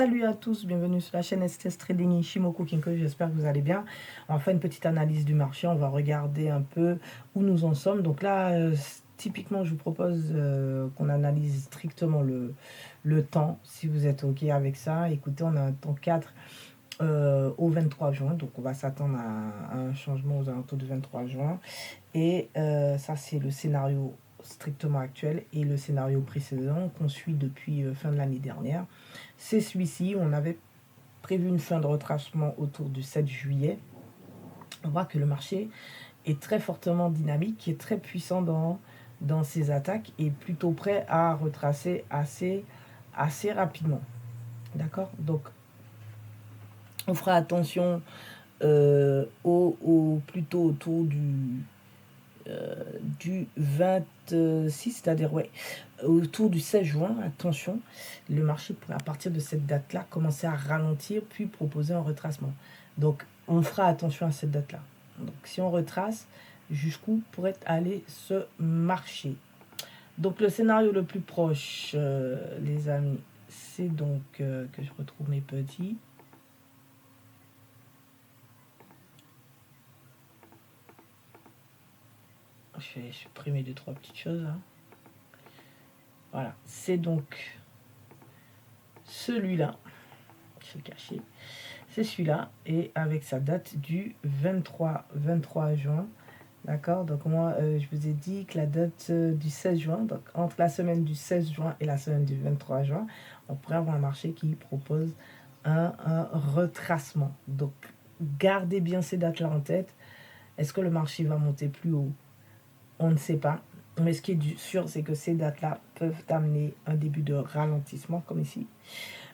Salut à tous, bienvenue sur la chaîne STS Trading Ishimoku Kinko, j'espère que vous allez bien. On va faire une petite analyse du marché, on va regarder un peu où nous en sommes. Donc là, typiquement, je vous propose qu'on analyse strictement le temps, si vous êtes OK avec ça. Écoutez, on a un temps 4 au 23 juin, donc on va s'attendre à un changement aux alentours du 23 juin. Et ça, c'est le scénario strictement actuel et le scénario précédent qu'on suit depuis fin de l'année dernière. C'est celui-ci, on avait prévu une fin de retracement autour du 7 juillet. On voit que le marché est très fortement dynamique, est très puissant dans ses attaques et plutôt prêt à retracer assez rapidement. D'accord? Donc, on fera attention plutôt autour du 26, c'est-à-dire autour du 16 juin, attention, le marché pourrait à partir de cette date-là commencer à ralentir puis proposer un retracement. Donc on fera attention à cette date-là. Donc si on retrace, jusqu'où pourrait aller ce marché? Donc le scénario le plus proche, les amis, c'est donc que je retrouve mes petits. Je vais supprimer 2-3 petites choses. Hein. Voilà, c'est donc celui-là. Je vais cacher. C'est celui-là et avec sa date du 23 juin. D'accord? Donc moi, je vous ai dit que la date du 16 juin, donc entre la semaine du 16 juin et la semaine du 23 juin, on pourrait avoir un marché qui propose un retracement. Donc gardez bien ces dates-là en tête. Est-ce que le marché va monter plus haut? On ne sait pas. Mais ce qui est sûr, c'est que ces dates-là peuvent amener un début de ralentissement, comme ici,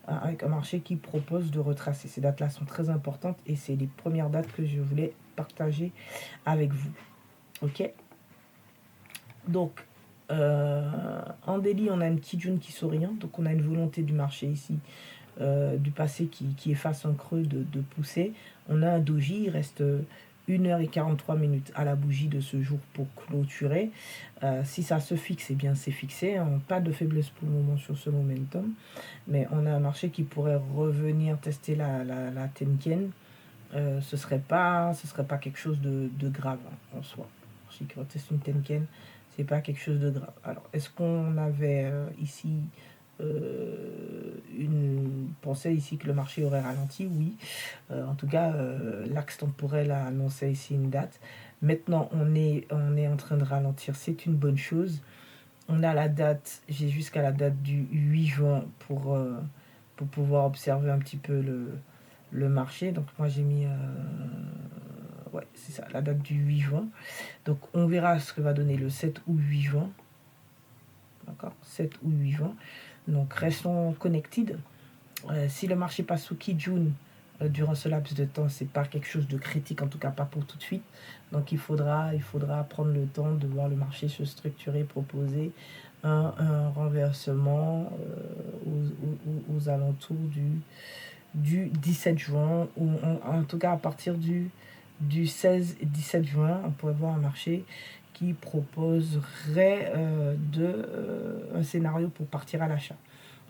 avec un marché qui propose de retracer. Ces dates-là sont très importantes et c'est les premières dates que je voulais partager avec vous. OK? Donc, en daily, on a une Kijun qui s'oriente. Donc, on a une volonté du marché ici, du passé qui efface un creux de poussée. On a un doji, il reste 1h43 à la bougie de ce jour pour clôturer. Si ça se fixe, eh bien c'est fixé. Hein. Pas de faiblesse pour le moment sur ce momentum. Mais on a un marché qui pourrait revenir tester la Tenken. Ce serait pas quelque chose de grave hein, en soi. Si on teste une Tenken, c'est pas quelque chose de grave. Alors, est-ce qu'on avait ici une pensée ici que le marché aurait ralenti? Oui. En tout cas, l'axe temporel a annoncé ici une date. Maintenant, on est en train de ralentir. C'est une bonne chose. On a la date, j'ai jusqu'à la date du 8 juin pour pouvoir observer un petit peu le marché. Donc moi j'ai mis, ouais c'est ça, la date du 8 juin. Donc on verra ce que va donner le 7 ou 8 juin. D'accord, 7 ou 8 juin. Donc restons connected. Si le marché passe sous Kijun durant ce laps de temps, c'est pas quelque chose de critique, en tout cas pas pour tout de suite. Donc il faudra prendre le temps de voir le marché se structurer, proposer un renversement aux alentours du 17 juin, ou en tout cas à partir du 16 et 17 juin, on pourrait voir un marché qui proposerait un scénario pour partir à l'achat.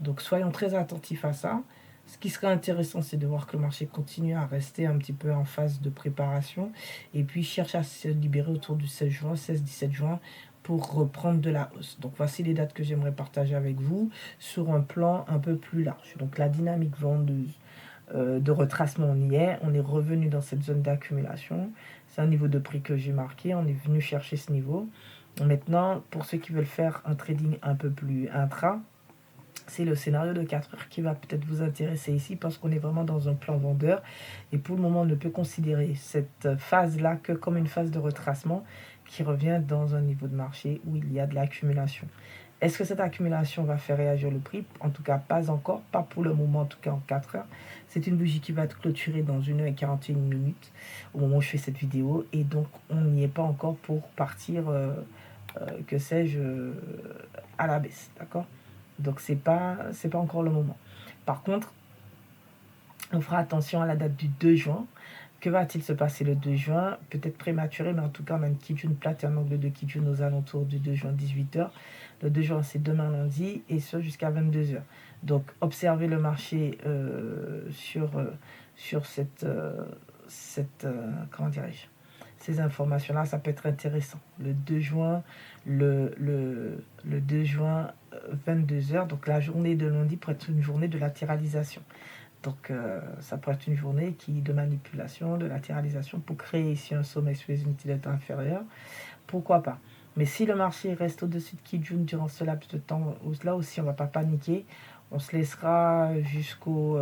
Donc soyons très attentifs à ça. Ce qui serait intéressant, c'est de voir que le marché continue à rester un petit peu en phase de préparation et puis cherche à se libérer autour du 16 juin, 16-17 juin pour reprendre de la hausse. Donc voici les dates que j'aimerais partager avec vous sur un plan un peu plus large. Donc la dynamique vendeuse de retracement, on y est. On est revenu dans cette zone d'accumulation. C'est un niveau de prix que j'ai marqué. On est venu chercher ce niveau. Maintenant, pour ceux qui veulent faire un trading un peu plus intra, c'est le scénario de 4 heures qui va peut-être vous intéresser ici parce qu'on est vraiment dans un plan vendeur. Et pour le moment, on ne peut considérer cette phase-là que comme une phase de retracement qui revient dans un niveau de marché où il y a de l'accumulation. Est-ce que cette accumulation va faire réagir le prix? En tout cas, pas encore, pas pour le moment, en tout cas en 4 heures. C'est une bougie qui va être clôturée dans 1h41 au moment où je fais cette vidéo. Et donc, on n'y est pas encore pour partir, que sais-je, à la baisse, d'accord? Donc, c'est pas encore le moment. Par contre, on fera attention à la date du 2 juin. Que va-t-il se passer le 2 juin? Peut-être prématuré, mais en tout cas, on a une Kijun plate et un angle de Kijun aux alentours du 2 juin 18h. Le 2 juin, c'est demain lundi, et ce jusqu'à 22h. Donc, observez le marché sur comment dirais-je, ces informations-là, ça peut être intéressant. Le 2 juin, le 2 juin, 22h, donc la journée de lundi pourrait être une journée de latéralisation. Donc, ça peut être une journée de manipulation, de latéralisation pour créer ici un sommet sur les unités de temps inférieures. Pourquoi pas? Mais si le marché reste au-dessus de Kijun durant ce laps de temps, là aussi, on ne va pas paniquer. On se laissera jusqu'au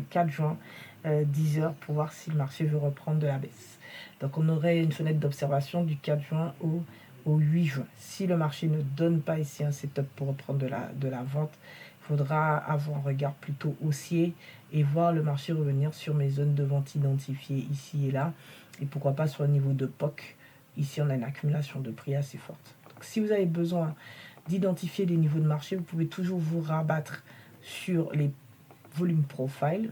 4 juin, 10 heures, pour voir si le marché veut reprendre de la baisse. Donc, on aurait une fenêtre d'observation du 4 juin au 8 juin. Si le marché ne donne pas ici un setup pour reprendre de la vente, il faudra avoir un regard plutôt haussier et voir le marché revenir sur mes zones de vente identifiées ici et là. Et pourquoi pas sur le niveau de POC. Ici, on a une accumulation de prix assez forte. Donc, si vous avez besoin d'identifier les niveaux de marché, vous pouvez toujours vous rabattre sur les volumes profile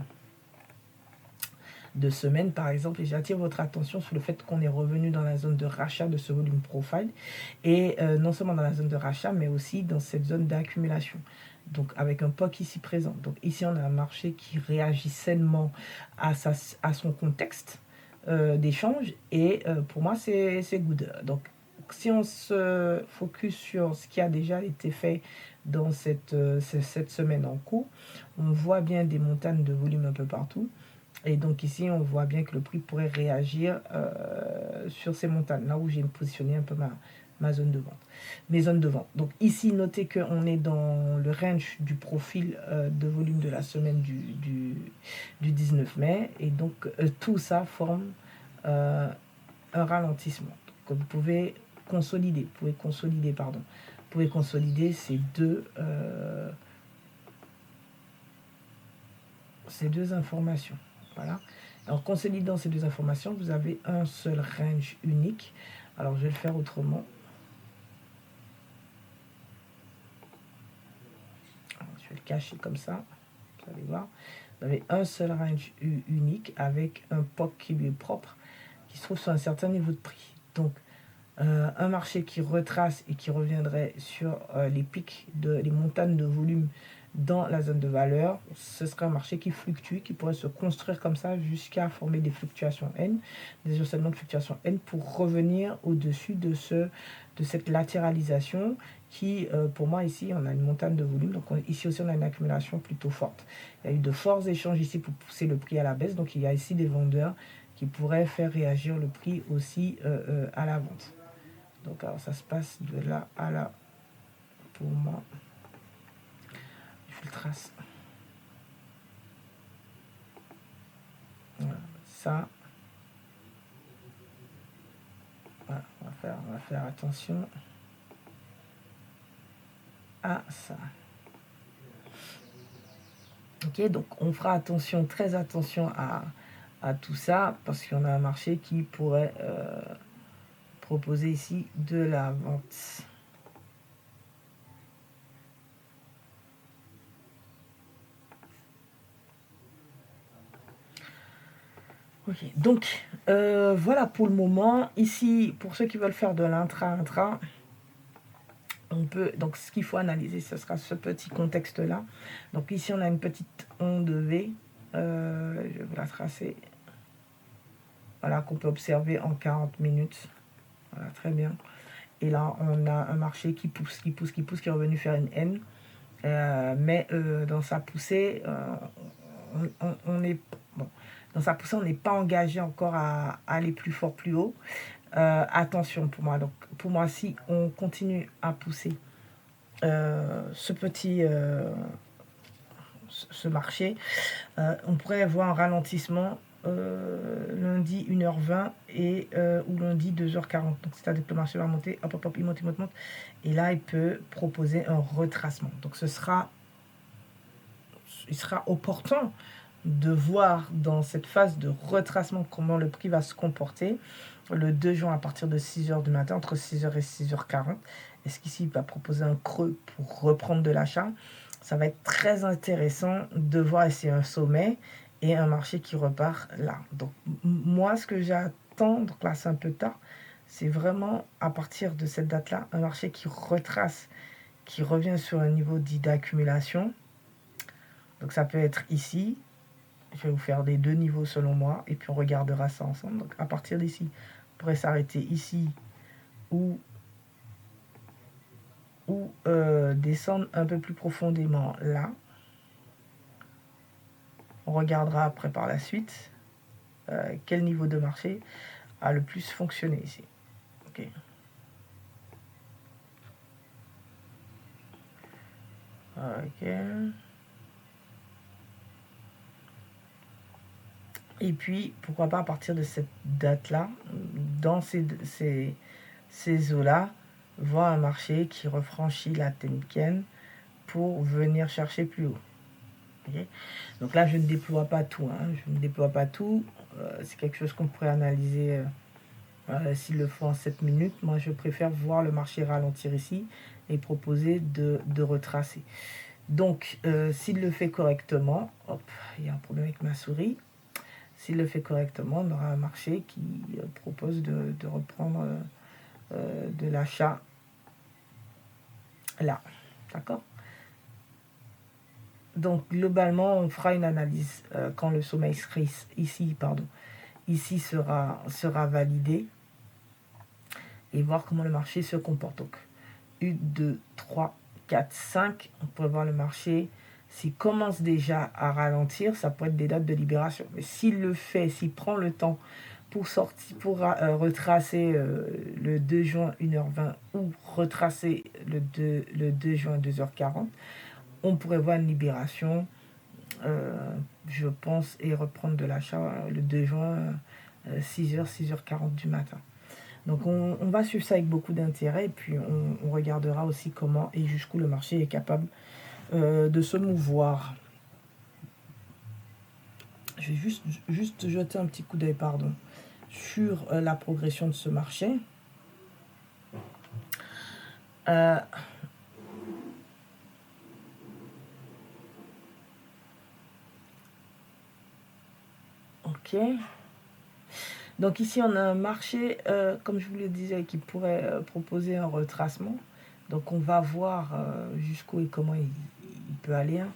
de semaine, par exemple. Et j'attire votre attention sur le fait qu'on est revenu dans la zone de rachat de ce volume profile. Et non seulement dans la zone de rachat, mais aussi dans cette zone d'accumulation. Donc, avec un POC ici présent. Donc, ici, on a un marché qui réagit sainement à son contexte d'échange. Et pour moi, c'est good. Donc, si on se focus sur ce qui a déjà été fait dans cette semaine en cours, on voit bien des montagnes de volume un peu partout. Et donc ici, on voit bien que le prix pourrait réagir sur ces montagnes, là où j'ai positionné un peu ma zone de vente, mes zones de vente. Donc ici, notez qu'on est dans le range du profil de volume de la semaine du 19 mai. Et donc, tout ça forme un ralentissement. Donc, vous pouvez consolider, vous pouvez consolider ces deux informations. Voilà. En consolidant ces deux informations, vous avez un seul range unique. Alors, je vais le faire autrement. Alors, je vais le cacher comme ça. Vous allez voir. Vous avez un seul range unique avec un POC qui lui est propre, qui se trouve sur un certain niveau de prix. Donc, un marché qui retrace et qui reviendrait sur les pics, les montagnes de volume dans la zone de valeur, ce serait un marché qui fluctue, qui pourrait se construire comme ça jusqu'à former des fluctuations N, des oscillements de fluctuation N pour revenir au-dessus de cette latéralisation qui, pour moi, ici, on a une montagne de volume. Donc, ici aussi, on a une accumulation plutôt forte. Il y a eu de forts échanges ici pour pousser le prix à la baisse. Donc, il y a ici des vendeurs qui pourraient faire réagir le prix aussi à la vente. Donc, alors, ça se passe de là à là pour moi. Je le trace. Voilà, ça. Voilà, on va faire attention à ça. Ok, donc on fera attention, très attention à tout ça, parce qu'on a un marché qui pourrait proposer ici de la vente. Ok, donc voilà pour le moment. Ici, pour ceux qui veulent faire de l'intra-intra, on peut, donc ce qu'il faut analyser, ce sera ce petit contexte-là. Donc ici, on a une petite onde V. Je vais vous la tracer. Voilà, qu'on peut observer en 40 minutes. Voilà, très bien. Et là, on a un marché qui pousse, qui est revenu faire une N. Mais dans sa poussée, on est... Bon, dans sa poussée, on n'est pas engagé encore à aller plus fort, plus haut. Attention pour moi. Donc, pour moi, si on continue à pousser ce marché, on pourrait avoir un ralentissement lundi 1h20 et ou lundi 2h40. Donc, c'est-à-dire que le marché va monter, hop, hop, hop, il monte. Et là, il peut proposer un retracement. Donc, il sera opportun de voir dans cette phase de retracement comment le prix va se comporter le 2 juin à partir de 6h du matin, entre 6h et 6h40. Est-ce qu'ici, il va proposer un creux pour reprendre de l'achat? Ça va être très intéressant de voir ici un sommet et un marché qui repart là. Donc, moi, ce que j'attends, donc là, c'est un peu tard, c'est vraiment à partir de cette date-là, un marché qui retrace, qui revient sur un niveau dit d'accumulation. Donc ça peut être ici. Je vais vous faire les deux niveaux selon moi et puis on regardera ça ensemble. Donc à partir d'ici, on pourrait s'arrêter ici ou descendre un peu plus profondément là. On regardera après par la suite quel niveau de marché a le plus fonctionné ici. Ok. Ok. Et puis, pourquoi pas à partir de cette date-là, dans ces eaux-là, voir un marché qui refranchit la Tenkan pour venir chercher plus haut. Okay. Donc là, je ne déploie pas tout. Hein. Je ne déploie pas tout. C'est quelque chose qu'on pourrait analyser s'il le faut en 7 minutes. Moi, je préfère voir le marché ralentir ici et proposer de retracer. Donc, s'il le fait correctement, hop, il y a un problème avec ma souris. S'il le fait correctement, on aura un marché qui propose de reprendre de l'achat là. D'accord? Donc, globalement, on fera une analyse quand le sommet ici sera validé et voir comment le marché se comporte. Donc, 1, 2, 3, 4, 5, on pourrait voir le marché. S'il commence déjà à ralentir, ça peut être des dates de libération. Mais s'il le fait, s'il prend le temps pour sortir, pour retracer le 2 juin 1h20 ou retracer le 2 juin 2h40, on pourrait voir une libération, je pense, et reprendre de l'achat le 2 juin 6h, 6h40 du matin. Donc on va suivre ça avec beaucoup d'intérêt et puis on regardera aussi comment et jusqu'où le marché est capable de se mouvoir. Je vais juste jeter un petit coup d'œil, sur la progression de ce marché. Ok. Donc ici, on a un marché, comme je vous le disais, qui pourrait proposer un retracement. Donc on va voir jusqu'où et comment il peut aller. Hein.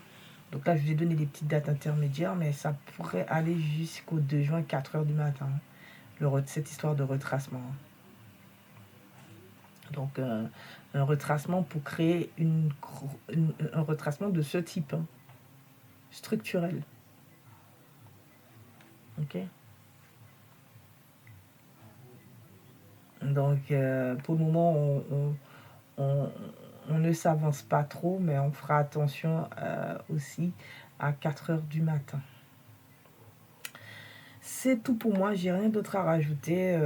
Donc là, je vous ai donné des petites dates intermédiaires, mais ça pourrait aller jusqu'au 2 juin, 4h du matin. Cette histoire de retracement. Donc un retracement pour créer un retracement de ce type, hein, structurel. Ok. Donc pour le moment, on ne s'avance pas trop, mais on fera attention aussi à 4h du matin. C'est tout pour moi, j'ai rien d'autre à rajouter.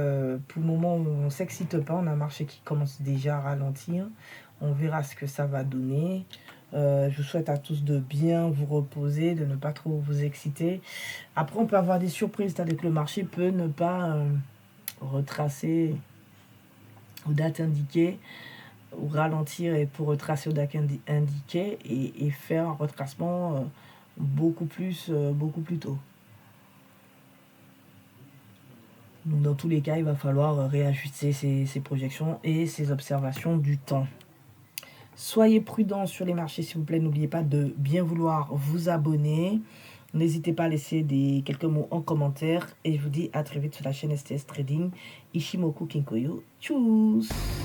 Pour le moment, on ne s'excite pas, on a un marché qui commence déjà à ralentir. On verra ce que ça va donner. Je vous souhaite à tous de bien vous reposer, de ne pas trop vous exciter. Après, on peut avoir des surprises, c'est-à-dire que le marché peut ne pas retracer aux dates indiquées ou ralentir et pour retracer aux dates indiquées et faire un retracement beaucoup plus tôt. Donc dans tous les cas, il va falloir réajuster ses projections et ses observations du temps. Soyez prudents sur les marchés, s'il vous plaît. N'oubliez pas de bien vouloir vous abonner. N'hésitez pas à laisser quelques mots en commentaire. Et je vous dis à très vite sur la chaîne STS Trading. Ishimoku Kinkoyo. Tchuss!